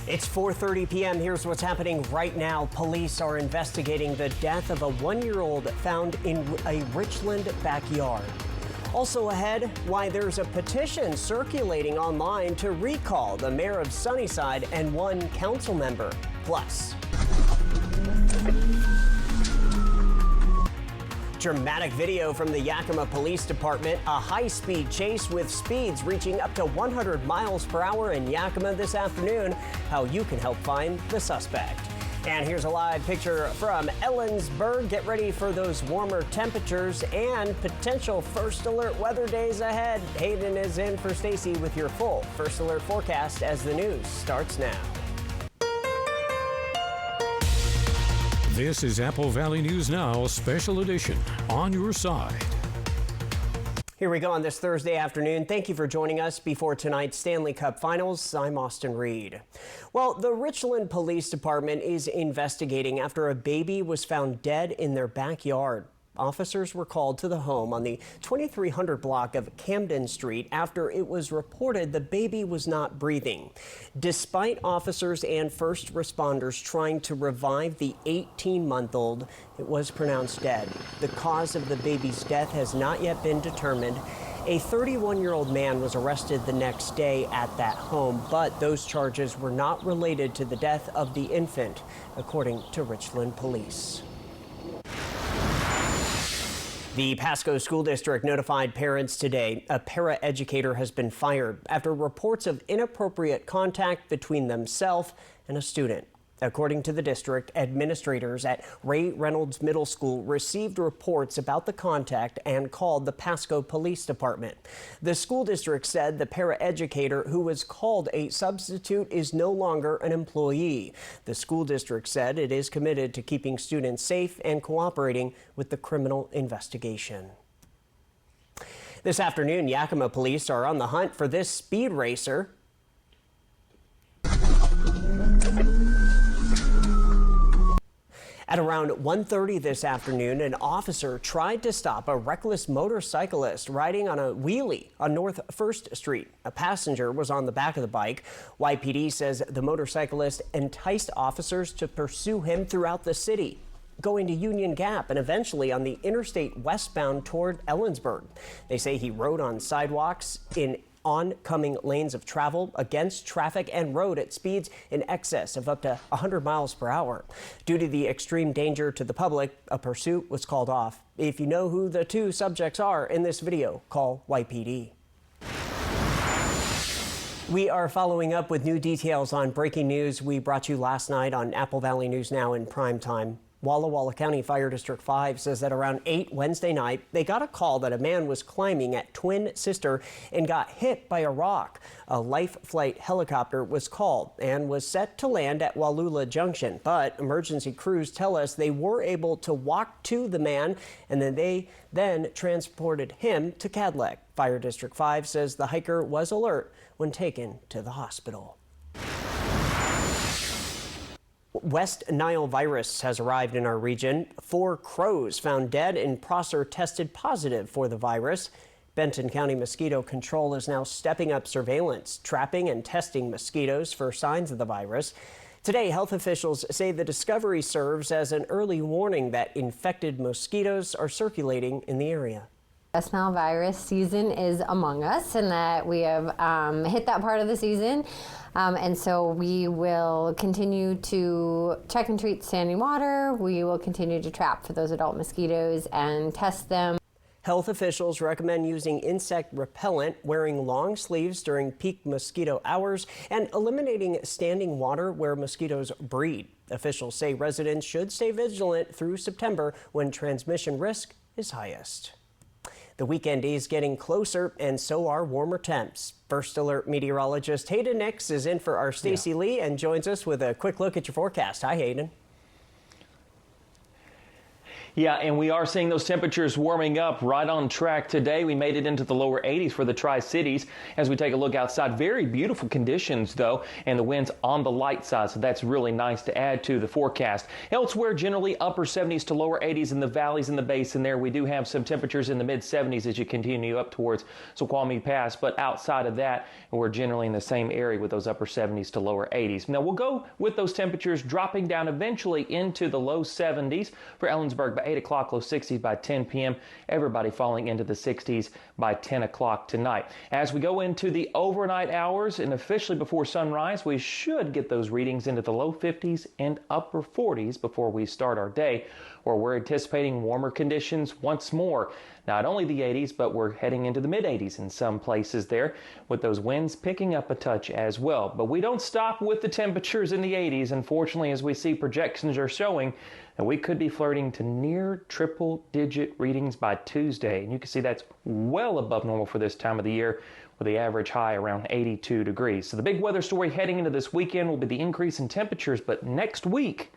It's 4:30 p.m. Here's what's happening right now. Police are investigating the death of a 1-year-old found in a Richland backyard. Also ahead, why there's a petition circulating online to recall the mayor of Sunnyside and one council member. Plus, dramatic video from the Yakima Police Department, a high-speed chase with speeds reaching up to 100 miles per hour in Yakima this afternoon, how you can help find the suspect. And here's a live picture from Ellensburg. Get ready for those warmer temperatures and potential first alert weather days ahead. Hayden is in for Stacy with your full first alert forecast as the news starts now. This is Apple Valley News Now, Special Edition, on your side. Here we go on this Thursday afternoon. Thank you for joining us before tonight's Stanley Cup Finals. I'm Austin Reed. Well, the Richland Police Department is investigating after a baby was found dead in their backyard. Officers were called to the home on the 2300 block of Camden Street after it was reported the baby was not breathing. Despite officers and first responders trying to revive the 18-month-old, it was pronounced dead. The cause of the baby's death has not yet been determined. A 31-year-old man was arrested the next day at that home, but those charges were not related to the death of the infant, according to Richland Police. The Pasco School District notified parents today a paraeducator has been fired after reports of inappropriate contact between themselves and a student. According to the district, administrators at Ray Reynolds Middle School received reports about the contact and called the Pasco Police Department. The school district said the paraeducator who was called a substitute is no longer an employee. The school district said it is committed to keeping students safe and cooperating with the criminal investigation. This afternoon, Yakima police are on the hunt for this speed racer. At around 1:30 this afternoon, an officer tried to stop a reckless motorcyclist riding on a wheelie on North 1st Street. A passenger was on the back of the bike. YPD says the motorcyclist enticed officers to pursue him throughout the city, going to Union Gap and eventually on the interstate westbound toward Ellensburg. They say he rode on sidewalks in oncoming lanes of travel, against traffic, and rode at speeds in excess of up to 100 miles per hour. Due to the extreme danger to the public, a pursuit was called off. If you know who the two subjects are in this video, call YPD. We are following up with new details on breaking news we brought you last night on Apple Valley News Now in prime time. Walla Walla County Fire District 5 says that around 8 Wednesday night, they got a call that a man was climbing at Twin Sister and got hit by a rock. A life flight helicopter was called and was set to land at Wallula Junction, but emergency crews tell us they were able to walk to the man and they transported him to Cadillac. Fire District 5 says the hiker was alert when taken to the hospital. West Nile virus has arrived in our region. 4 crows found dead in Prosser tested positive for the virus. Benton County Mosquito Control is now stepping up surveillance, trapping and testing mosquitoes for signs of the virus. Today, health officials say the discovery serves as an early warning that infected mosquitoes are circulating in the area. West Nile virus season is among us, and that we have hit that part of the season. And so we will continue to check and treat standing water. We will continue to trap for those adult mosquitoes and test them. Health officials recommend using insect repellent, wearing long sleeves during peak mosquito hours, and eliminating standing water where mosquitoes breed. Officials say residents should stay vigilant through September when transmission risk is highest. The weekend is getting closer, and so are warmer temps. First Alert meteorologist Hayden Nix is in for our Stacy Lee and joins us with a quick look at your forecast. Hi, Hayden. Yeah, and we are seeing those temperatures warming up right on track today. We made it into the lower 80s for the Tri-Cities. As we take a look outside, very beautiful conditions though, and the winds on the light side, so that's really nice to add to the forecast. Elsewhere, generally upper 70s to lower 80s in the valleys in the basin there. We do have some temperatures in the mid 70s as you continue up towards Snoqualmie Pass, but outside of that, we're generally in the same area with those upper 70s to lower 80s. Now we'll go with those temperatures dropping down eventually into the low 70s for Ellensburg by 8 o'clock, low 60s by 10 p.m. Everybody falling into the 60s by 10 o'clock tonight. As we go into the overnight hours and officially before sunrise, we should get those readings into the low 50s and upper 40s before we start our day, where we're anticipating warmer conditions once more. Not only the 80s, but we're heading into the mid 80s in some places there, with those winds picking up a touch as well. But we don't stop with the temperatures in the 80s. Unfortunately, as we see projections are showing, that we could be flirting to near triple-digit readings by Tuesday. And you can see that's well above normal for this time of the year, with the average high around 82 degrees. So the big weather story heading into this weekend will be the increase in temperatures, but next week,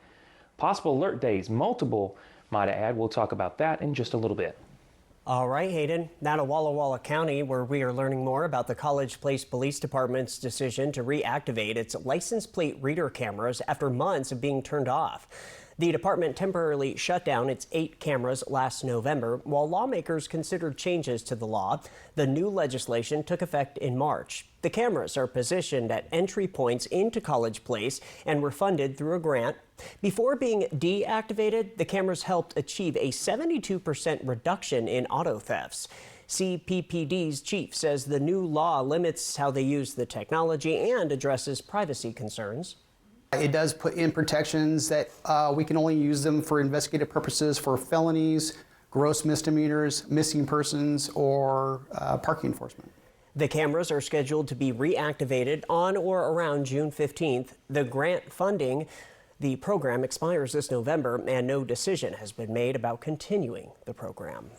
possible alert days, multiple, might I add. We'll talk about that in just a little bit. All right, Hayden. Now to Walla Walla County, where we are learning more about the College Place Police Department's decision to reactivate its license plate reader cameras after months of being turned off. The department temporarily shut down its 8 cameras last November while lawmakers considered changes to the law. The new legislation took effect in March. The cameras are positioned at entry points into College Place and were funded through a grant. Before being deactivated, the cameras helped achieve a 72% reduction in auto thefts. CPPD's chief says the new law limits how they use the technology and addresses privacy concerns. It does put in protections that we can only use them for investigative purposes for felonies, gross misdemeanors, missing persons, or parking enforcement. The cameras are scheduled to be reactivated on or around June 15th. The grant funding, the program expires this November, and no decision has been made about continuing the program.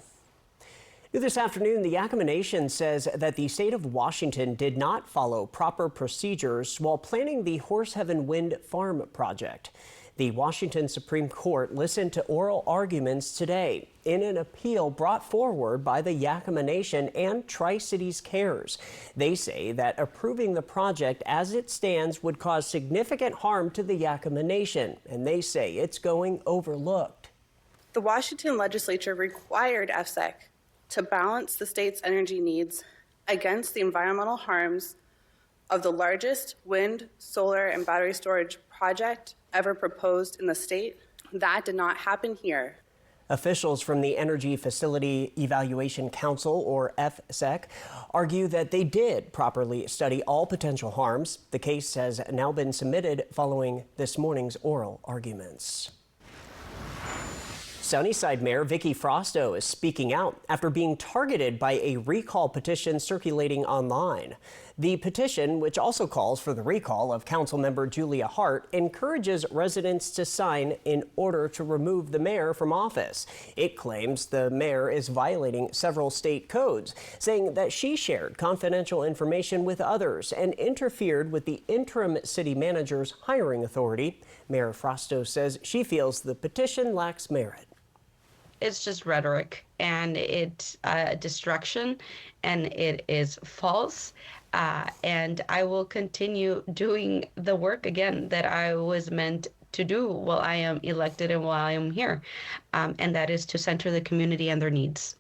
This afternoon, the Yakima Nation says that the state of Washington did not follow proper procedures while planning the Horse Heaven Wind Farm project. The Washington Supreme Court listened to oral arguments today in an appeal brought forward by the Yakima Nation and Tri-Cities Cares. They say that approving the project as it stands would cause significant harm to the Yakima Nation, and they say it's going overlooked. The Washington legislature required FSEC to balance the state's energy needs against the environmental harms of the largest wind, solar, and battery storage project ever proposed in the state. That did not happen here. Officials from the Energy Facility Evaluation Council, or FSEC, argue that they did properly study all potential harms. The case has now been submitted following this morning's oral arguments. Sunnyside Mayor Vicky Frausto is speaking out after being targeted by a recall petition circulating online. The petition, which also calls for the recall of Councilmember Julia Hart, encourages residents to sign in order to remove the mayor from office. It claims the mayor is violating several state codes, saying that she shared confidential information with others and interfered with the interim city manager's hiring authority. Mayor Frausto says she feels the petition lacks merit. It's just rhetoric, and it's destruction, and it is false. And I will continue doing the work again that I was meant to do while I am elected and while I am here, and that is to center the community and their needs.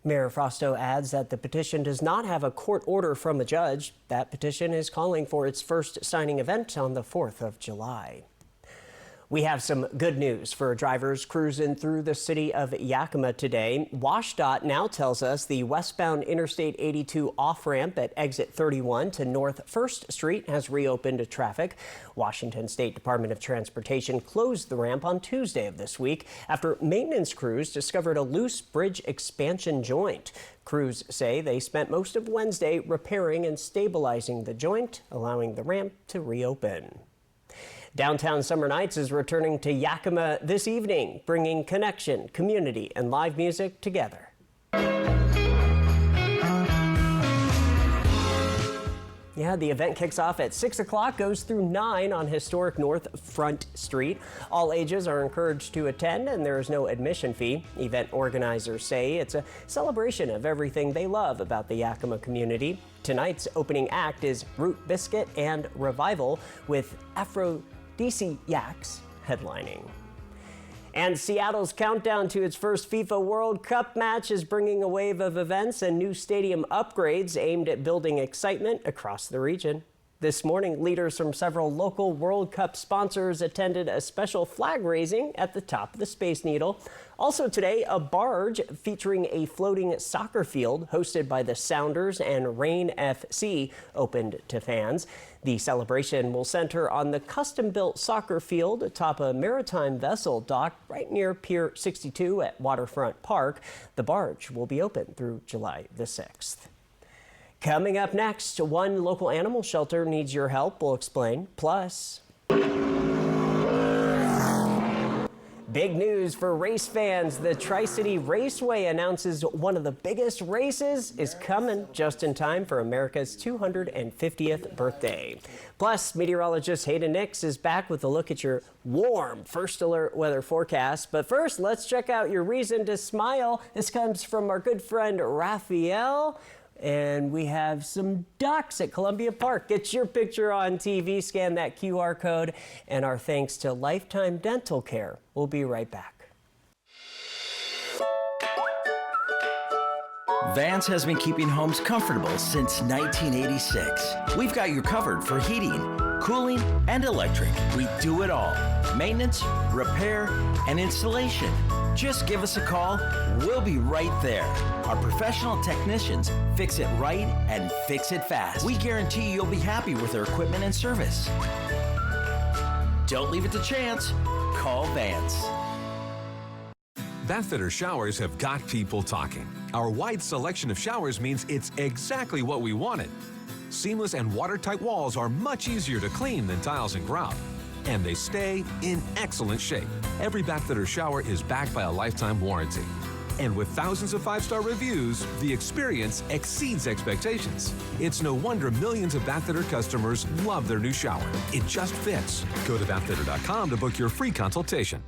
Mayor Frausto adds that the petition does not have a court order from a judge. That petition is calling for its first signing event on the 4th of July. We have some good news for drivers cruising through the city of Yakima today. WashDOT now tells us the westbound Interstate 82 off-ramp at exit 31 to North 1st Street has reopened to traffic. Washington State Department of Transportation closed the ramp on Tuesday of this week after maintenance crews discovered a loose bridge expansion joint. Crews say they spent most of Wednesday repairing and stabilizing the joint, allowing the ramp to reopen. Downtown Summer Nights is returning to Yakima this evening, bringing connection, community, and live music together. Yeah, the event kicks off at 6 o'clock, goes through 9 on historic North Front Street. All ages are encouraged to attend, and there is no admission fee. Event organizers say it's a celebration of everything they love about the Yakima community. Tonight's opening act is Root Biscuit and Revival, with Aphrodisiacs headlining. And Seattle's countdown to its first FIFA World Cup match is bringing a wave of events and new stadium upgrades aimed at building excitement across the region. This morning, leaders from several local World Cup sponsors attended a special flag raising at the top of the Space Needle. Also today, a barge featuring a floating soccer field hosted by the Sounders and Reign FC opened to fans. The celebration will center on the custom-built soccer field atop a maritime vessel dock right near Pier 62 at Waterfront Park. The barge will be open through July the 6th. Coming up next, one local animal shelter needs your help. We'll explain. Plus, big news for race fans. The Tri-City Raceway announces one of the biggest races is coming just in time for America's 250th birthday. Plus, meteorologist Hayden Nix is back with a look at your warm first alert weather forecast. But first, let's check out your reason to smile. This comes from our good friend Raphael. And we have some ducks at Columbia Park. Get your picture on TV, scan that QR code, and our thanks to Lifetime Dental Care. We'll be right back. Vance has been keeping homes comfortable since 1986. We've got you covered for heating, cooling, and electric. We do it all. Maintenance, repair, and installation. Just give us a call. We'll be right there. Our professional technicians fix it right and fix it fast. We guarantee you'll be happy with our equipment and service. Don't leave it to chance. Call Vance. Bathfitter showers have got people talking. Our wide selection of showers means it's exactly what we wanted. Seamless and watertight walls are much easier to clean than tiles and grout. And they stay in excellent shape. Every Bathfitter shower is backed by a lifetime warranty. And with thousands of 5-star reviews, the experience exceeds expectations. It's no wonder millions of Bathfitter customers love their new shower. It just fits. Go to bathfitter.com to book your free consultation.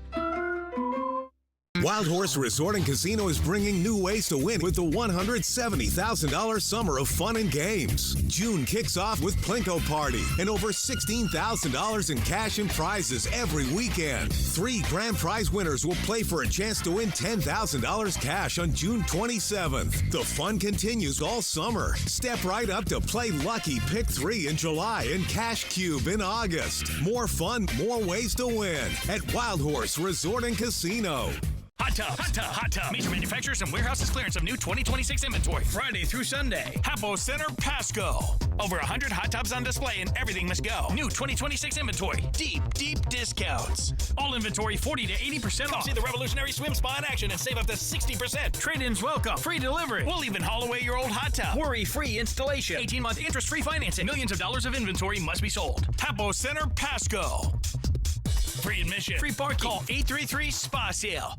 Wild Horse Resort and Casino is bringing new ways to win with the $170,000 Summer of Fun and Games. June kicks off with Plinko Party and over $16,000 in cash and prizes every weekend. 3 grand prize winners will play for a chance to win $10,000 cash on June 27th. The fun continues all summer. Step right up to Play Lucky Pick 3 in July and Cash Cube in August. More fun, more ways to win at Wild Horse Resort and Casino. Hot Tub. Major manufacturers and warehouses clearance of new 2026 inventory. Friday through Sunday. Hapo Center, Pasco. Over 100 hot tubs on display and everything must go. New 2026 inventory. Deep discounts. All inventory 40 to 80% off. See the revolutionary swim spa in action and save up to 60%. Trade-ins welcome. Free delivery. We'll even haul away your old hot tub. Worry-free installation. 18-month interest-free financing. Millions of dollars of inventory must be sold. Hapo Center, Pasco. Free admission. Free parking. Call 833-SPA-SALE.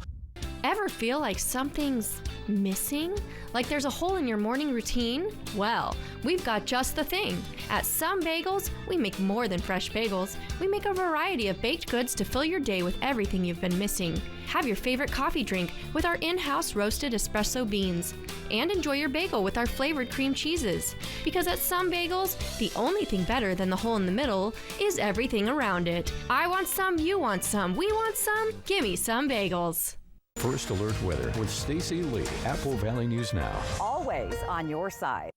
Ever feel like something's missing? Like there's a hole in your morning routine? Well, we've got just the thing. At Some Bagels, we make more than fresh bagels. We make a variety of baked goods to fill your day with everything you've been missing. Have your favorite coffee drink with our in-house roasted espresso beans. And enjoy your bagel with our flavored cream cheeses. Because at Some Bagels, the only thing better than the hole in the middle is everything around it. I want some, you want some, we want some. Gimme Some Bagels. First alert weather with Stacy Lee, Apple Valley News Now. Always on your side.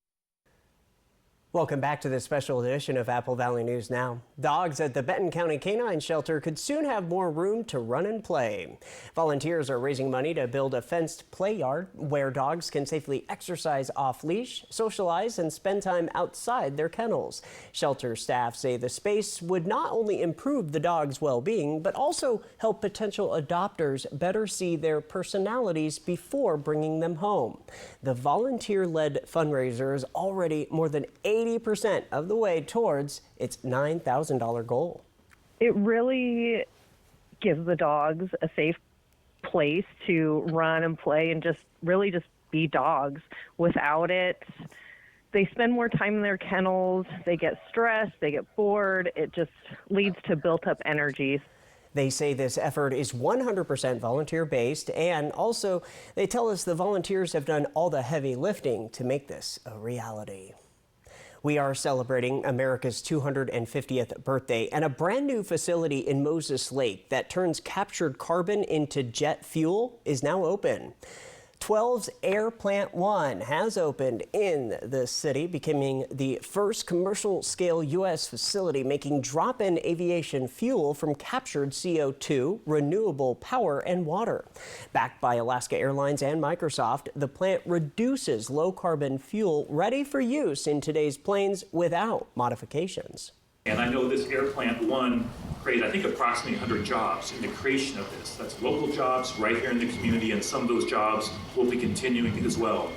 Welcome back to this special edition of Apple Valley News Now. Dogs at the Benton County Canine Shelter could soon have more room to run and play. Volunteers are raising money to build a fenced play yard where dogs can safely exercise off-leash, socialize, and spend time outside their kennels. Shelter staff say the space would not only improve the dogs' well-being, but also help potential adopters better see their personalities before bringing them home. The volunteer-led fundraiser is already more than 80% of the way towards its $9,000 goal. It really gives the dogs a safe place to run and play and just really just be dogs. Without it, they spend more time in their kennels, they get stressed, they get bored. It just leads to built up energy. They say this effort is 100% volunteer-based, and also they tell us the volunteers have done all the heavy lifting to make this a reality. We are celebrating America's 250th birthday, and a brand new facility in Moses Lake that turns captured carbon into jet fuel is now open. 12's Air Plant 1 has opened in the city, becoming the first commercial-scale U.S. facility making drop-in aviation fuel from captured CO2, renewable power, and water. Backed by Alaska Airlines and Microsoft, the plant reduces low-carbon fuel ready for use in today's planes without modifications. And I know this Air Plant 1 created, I think, approximately 100 jobs in the creation of this. That's local jobs right here in the community, and some of those jobs will be continuing as well.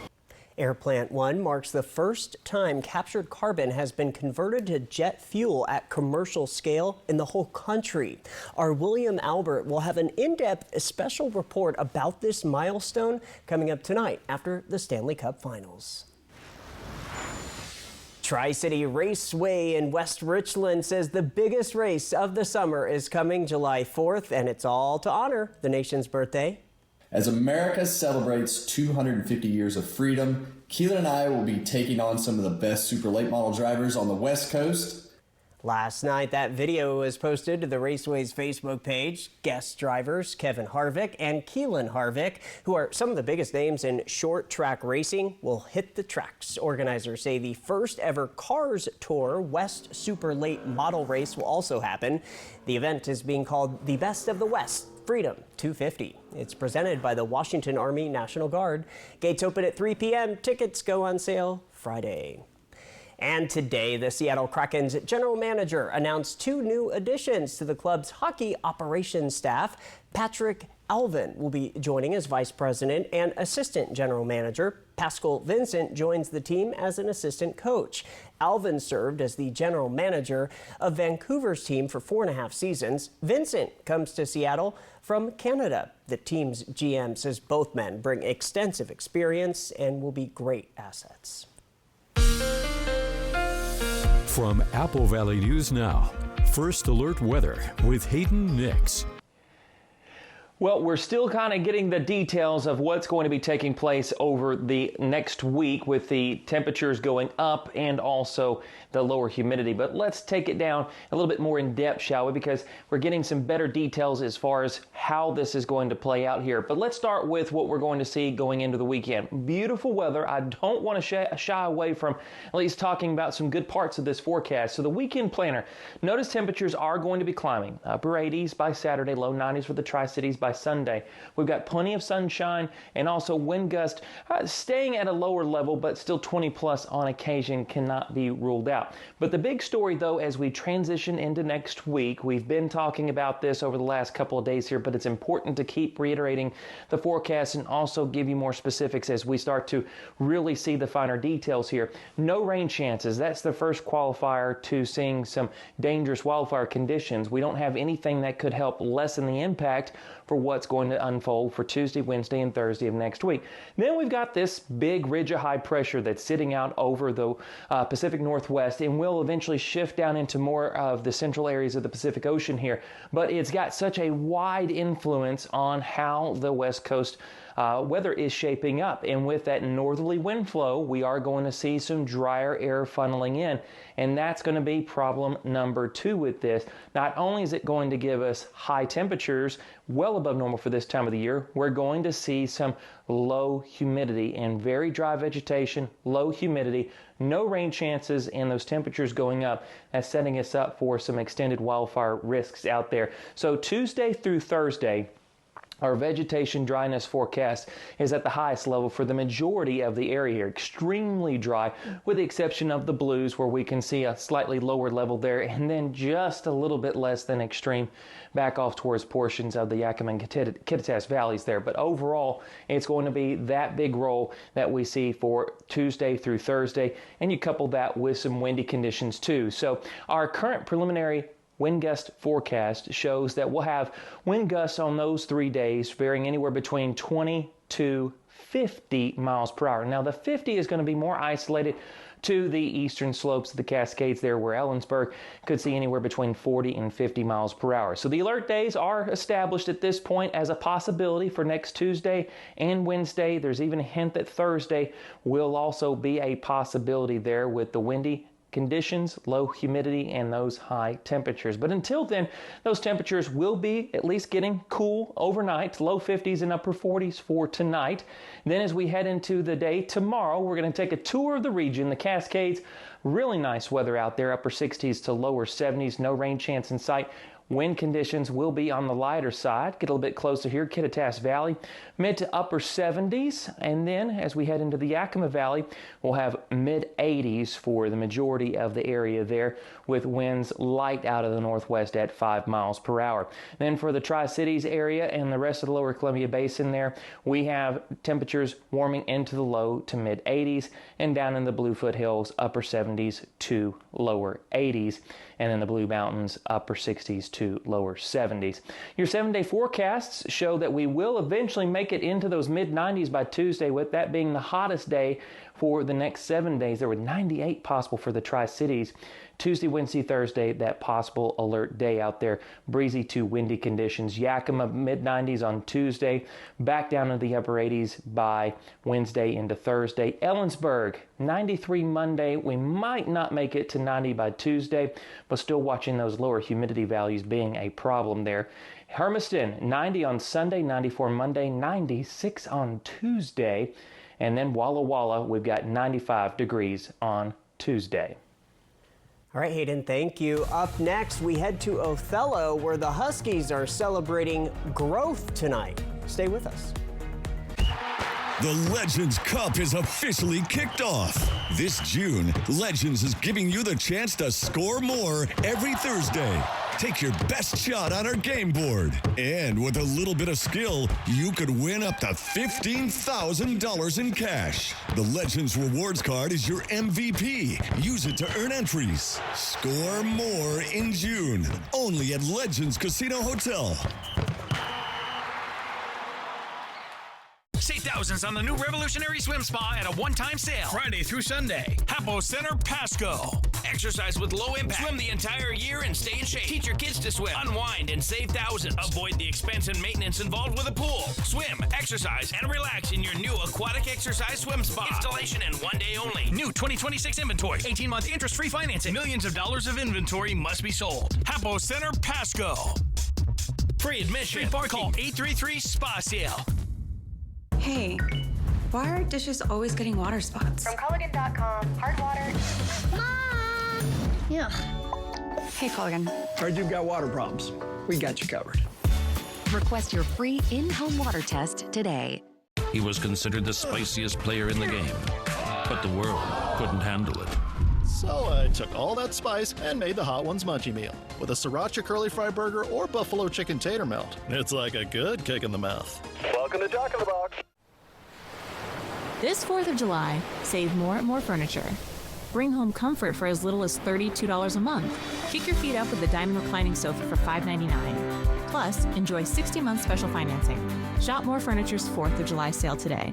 Air Plant 1 marks the first time captured carbon has been converted to jet fuel at commercial scale in the whole country. Our William Albert will have an in-depth special report about this milestone coming up tonight after the Stanley Cup Finals. Tri-City Raceway in West Richland says the biggest race of the summer is coming July 4th, and it's all to honor the nation's birthday. As America celebrates 250 years of freedom, Keelan and I will be taking on some of the best super late model drivers on the West Coast. Last night, that video was posted to the Raceway's Facebook page. Guest drivers Kevin Harvick and Keelan Harvick, who are some of the biggest names in short track racing, will hit the tracks. Organizers say the first ever Cars Tour West Super Late Model Race will also happen. The event is being called the Best of the West Freedom 250. It's presented by the Washington Army National Guard. Gates open at 3 p.m. Tickets go on sale Friday. And today, the Seattle Kraken's general manager announced 2 new additions to the club's hockey operations staff. Patrick Alvin will be joining as vice president and assistant general manager. Pascal Vincent joins the team as an assistant coach. Alvin served as the general manager of Vancouver's team for 4.5 seasons. Vincent comes to Seattle from Canada. The team's GM says both men bring extensive experience and will be great assets. From Apple Valley News Now, First Alert Weather with Hayden Nix. Well, we're still kind of getting the details of what's going to be taking place over the next week with the temperatures going up and also the lower humidity. But let's take it down a little bit more in depth, shall we? Because we're getting some better details as far as how this is going to play out here. But let's start with what we're going to see going into the weekend. Beautiful weather. I don't want to shy away from at least talking about some good parts of this forecast. So the weekend planner, notice temperatures are going to be climbing. Upper 80s by Saturday, low 90s for the Tri-Cities by Sunday. We've got plenty of sunshine and also wind gust staying at a lower level, but still 20 plus on occasion cannot be ruled out. But the big story, though, as we transition into next week, we've been talking about this over the last couple of days here, but it's important to keep reiterating the forecast and also give you more specifics as we start to really see the finer details here. No rain chances. That's the first qualifier to seeing some dangerous wildfire conditions. We don't have anything that could help lessen the impact for what's going to unfold for Tuesday, Wednesday, and Thursday of next week. Then we've got this big ridge of high pressure that's sitting out over the Pacific Northwest and will eventually shift down into more of the central areas of the Pacific Ocean here. But it's got such a wide influence on how the West Coast weather is shaping up. And with that northerly wind flow, we are going to see some drier air funneling in. And that's going to be problem number 2 with this. Not only is it going to give us high temperatures, well above normal for this time of the year, we're going to see some low humidity and very dry vegetation, low humidity, no rain chances, and those temperatures going up. That's setting us up for some extended wildfire risks out there. So Tuesday through Thursday, our vegetation dryness forecast is at the highest level for the majority of the area here. Extremely dry, with the exception of the Blues, where we can see a slightly lower level there, and then just a little bit less than extreme back off towards portions of the Yakima and Kittitas valleys there. But overall, it's going to be that big roll that we see for Tuesday through Thursday, and you couple that with some windy conditions too. So our current preliminary wind gust forecast shows that we'll have wind gusts on those 3 days varying anywhere between 20 to 50 miles per hour. Now the 50 is going to be more isolated to the eastern slopes of the Cascades there, where Ellensburg could see anywhere between 40 and 50 miles per hour. So the alert days are established at this point as a possibility for next Tuesday and Wednesday. There's even a hint that Thursday will also be a possibility there with the windy conditions, low humidity, and those high temperatures. But until then, those temperatures will be at least getting cool overnight, low 50s and upper 40s for tonight. Then as we head into the day tomorrow, we're going to take a tour of the region, the Cascades. Really nice weather out there, upper 60s to lower 70s, no rain chance in sight. Wind conditions will be on the lighter side. Get a little bit closer here, Kittitas Valley, mid to upper 70s. And then as we head into the Yakima Valley, we'll have mid 80s for the majority of the area there, with winds light out of the northwest at 5 miles per hour. Then for the Tri-Cities area and the rest of the lower Columbia Basin there, we have temperatures warming into the low to mid 80s, and down in the Bluefoot Hills, upper 70s to lower 80s. And in the Blue Mountains, upper 60s to lower 70s. Your 7-day forecasts show that we will eventually make it into those mid 90s by Tuesday, with that being the hottest day for the next 7 days. There were 98 possible for the Tri-Cities. Tuesday, Wednesday, Thursday, that possible alert day out there. Breezy to windy conditions. Yakima, mid-90s on Tuesday. Back down to the upper 80s by Wednesday into Thursday. Ellensburg, 93 Monday. We might not make it to 90 by Tuesday, but still watching those lower humidity values being a problem there. Hermiston, 90 on Sunday, 94 Monday, 96 on Tuesday. And then Walla Walla, we've got 95 degrees on Tuesday. All right, Hayden, thank you. Up next, we head to Othello, where the Huskies are celebrating growth tonight. Stay with us. The Legends Cup is officially kicked off. This June, Legends is giving you the chance to score more every Thursday. Take your best shot on our game board. And with a little bit of skill, you could win up to $15,000 in cash. The Legends Rewards Card is your MVP. Use it to earn entries. Score more in June. Only at Legends Casino Hotel. Save thousands on the new revolutionary swim spa at a one-time sale. Friday through Sunday. Hapo Center, Pasco. Exercise with low impact. Swim the entire year and stay in shape. Teach your kids to swim. Unwind and save thousands. Avoid the expense and maintenance involved with a pool. Swim, exercise, and relax in your new aquatic exercise swim spa. Installation in 1 day only. New 2026 inventory. 18-month interest-free financing. Millions of dollars of inventory must be sold. Hapo Center, Pasco. Free admission. Free parking. Call 833-SPA-SALE. Hey, why are dishes always getting water spots? From Culligan.com, hard water. Mom! Yeah. Hey, Culligan. Heard you've got water problems. We got you covered. Request your free in-home water test today. He was considered the spiciest player in the game, but the world couldn't handle it. So I took all that spice and made the Hot Ones Munchie Meal with a sriracha curly fry burger or buffalo chicken tater melt. It's like a good kick in the mouth. Welcome to Jack in the Box. This 4th of July, save more at More Furniture. Bring home comfort for as little as $32 a month. Kick your feet up with the Diamond Reclining Sofa for $5.99. Plus, enjoy 60-month special financing. Shop More Furniture's 4th of July sale today.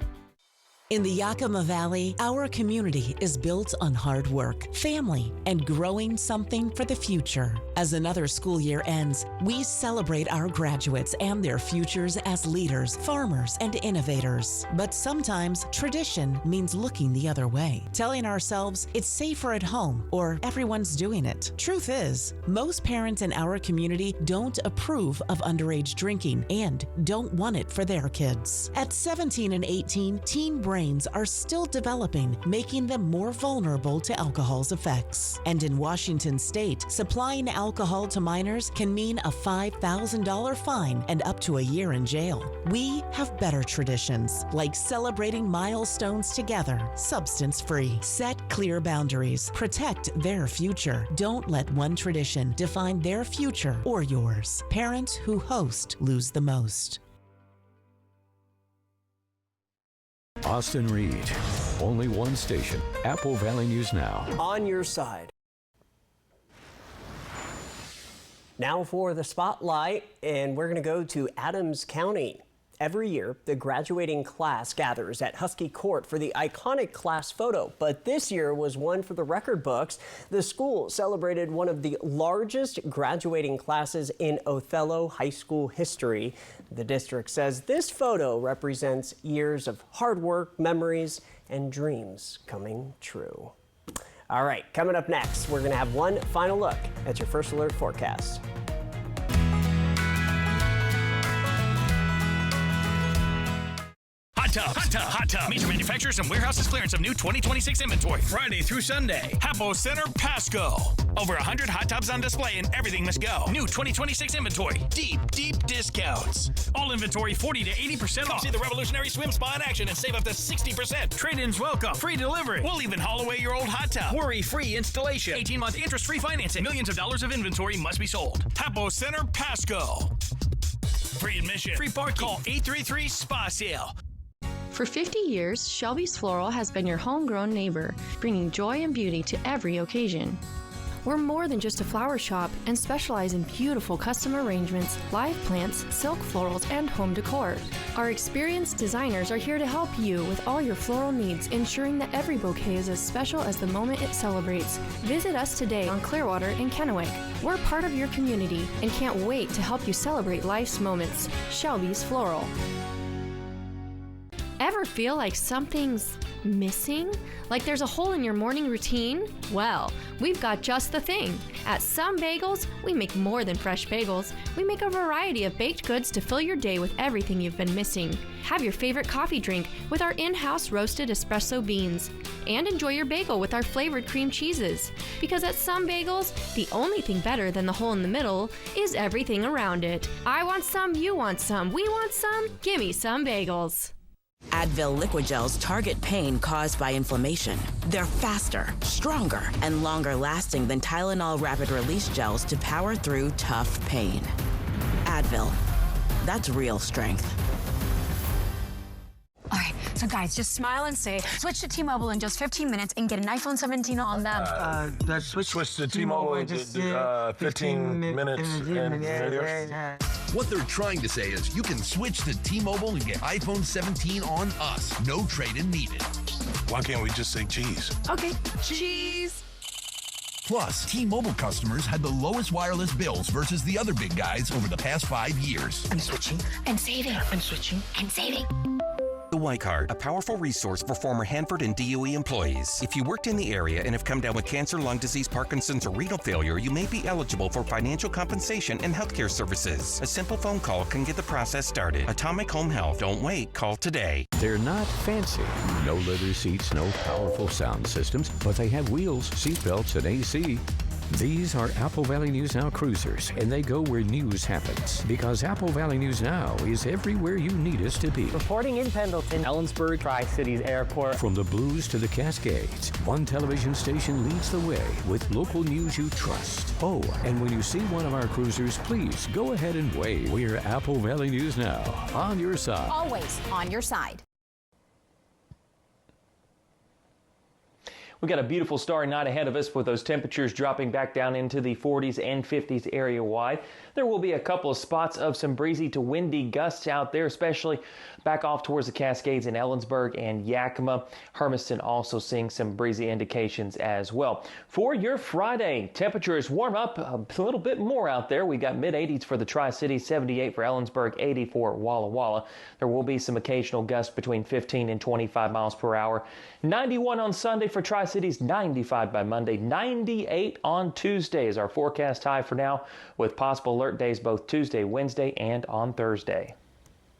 In the Yakima Valley, our community is built on hard work, family, and growing something for the future. As another school year ends, we celebrate our graduates and their futures as leaders, farmers, and innovators. But sometimes tradition means looking the other way, telling ourselves it's safer at home or everyone's doing it. Truth is, most parents in our community don't approve of underage drinking and don't want it for their kids. At 17 and 18, teen brains are still developing, making them more vulnerable to alcohol's effects. And in Washington state, supplying alcohol to minors can mean a $5,000 fine and up to a year in jail. We have better traditions, like celebrating milestones together, substance-free. Set clear boundaries. Protect their future. Don't let one tradition define their future or yours. Parents who host lose the most. Austin Reed, only one station, Apple Valley News Now. On your side. Now for the spotlight, and we're going to go to Adams County. Every year, the graduating class gathers at Husky Court for the iconic class photo, but this year was one for the record books. The school celebrated one of the largest graduating classes in Othello High School history. The district says this photo represents years of hard work, memories, and dreams coming true. All right, coming up next, we're going to have one final look at your First Alert forecast. Hot Tub. Major manufacturers and warehouses clearance of new 2026 inventory. Friday through Sunday. Hapo Center, Pasco. Over 100 hot tubs on display and everything must go. New 2026 inventory. Deep discounts. All inventory 40 to 80% off. See the revolutionary swim spa in action and save up to 60%. Trade-ins welcome. Free delivery. We'll even haul away your old hot tub. Worry-free installation. 18-month interest-free financing. Millions of dollars of inventory must be sold. Hapo Center, Pasco. Free admission. Free parking. Call 833-SPA-SALE. For 50 years, Shelby's Floral has been your homegrown neighbor, bringing joy and beauty to every occasion. We're more than just a flower shop and specialize in beautiful custom arrangements, live plants, silk florals, and home decor. Our experienced designers are here to help you with all your floral needs, ensuring that every bouquet is as special as the moment it celebrates. Visit us today on Clearwater in Kennewick. We're part of your community and can't wait to help you celebrate life's moments. Shelby's Floral. Ever feel like something's missing? Like there's a hole in your morning routine? Well, we've got just the thing. At Some Bagels, we make more than fresh bagels. We make a variety of baked goods to fill your day with everything you've been missing. Have your favorite coffee drink with our in-house roasted espresso beans. And enjoy your bagel with our flavored cream cheeses. Because at Some Bagels, the only thing better than the hole in the middle is everything around it. I want some, you want some, we want some, gimme Some Bagels. Advil liquid gels target pain caused by inflammation. They're faster, stronger, and longer lasting than Tylenol rapid release gels to power through tough pain. Advil, that's real strength. All right, so guys, just smile and say, switch to T-Mobile in just 15 minutes and get an iPhone 17 on them. Switch to T-Mobile in just 15 minutes. What they're trying to say is you can switch to T-Mobile and get iPhone 17 on us. No trade-in needed. Why can't we just say cheese? Okay, cheese. Plus, T-Mobile customers had the lowest wireless bills versus the other big guys over the past 5 years. I'm switching. And saving. I'm switching. And saving. The Y Card, a powerful resource for former Hanford and DOE employees. If you worked in the area and have come down with cancer, lung disease, Parkinson's, or renal failure, you may be eligible for financial compensation and healthcare services. A simple phone call can get the process started. Atomic Home Health. Don't wait. Call today. They're not fancy. No leather seats, no powerful sound systems, but they have wheels, seat belts, and AC. These are Apple Valley News Now cruisers, and they go where news happens. Because Apple Valley News Now is everywhere you need us to be. Reporting in Pendleton, Ellensburg, Tri-Cities Airport. From the Blues to the Cascades, one television station leads the way with local news you trust. Oh, and when you see one of our cruisers, please go ahead and wave. We're Apple Valley News Now, on your side. Always on your side. We've got a beautiful starry night ahead of us with those temperatures dropping back down into the 40s and 50s area-wide. There will be a couple of spots of some breezy to windy gusts out there, especially back off towards the Cascades in Ellensburg and Yakima. Hermiston also seeing some breezy indications as well. For your Friday, temperatures warm up a little bit more out there. We got mid-80s for the Tri-Cities, 78 for Ellensburg, 80 for Walla Walla. There will be some occasional gusts between 15 and 25 miles per hour. 91 on Sunday for Tri-Cities, 95 by Monday, 98 on Tuesday is our forecast high for now, with possible alert days both Tuesday, Wednesday, and on Thursday.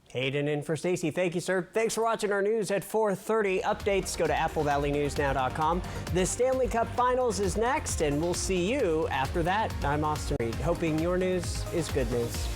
Hayden in for Stacy. Thank you, sir. Thanks for watching our news at 4:30. Updates, go to AppleValleyNewsNow.com. The Stanley Cup Finals is next, and we'll see you after that. I'm Austin Reed, hoping your news is good news.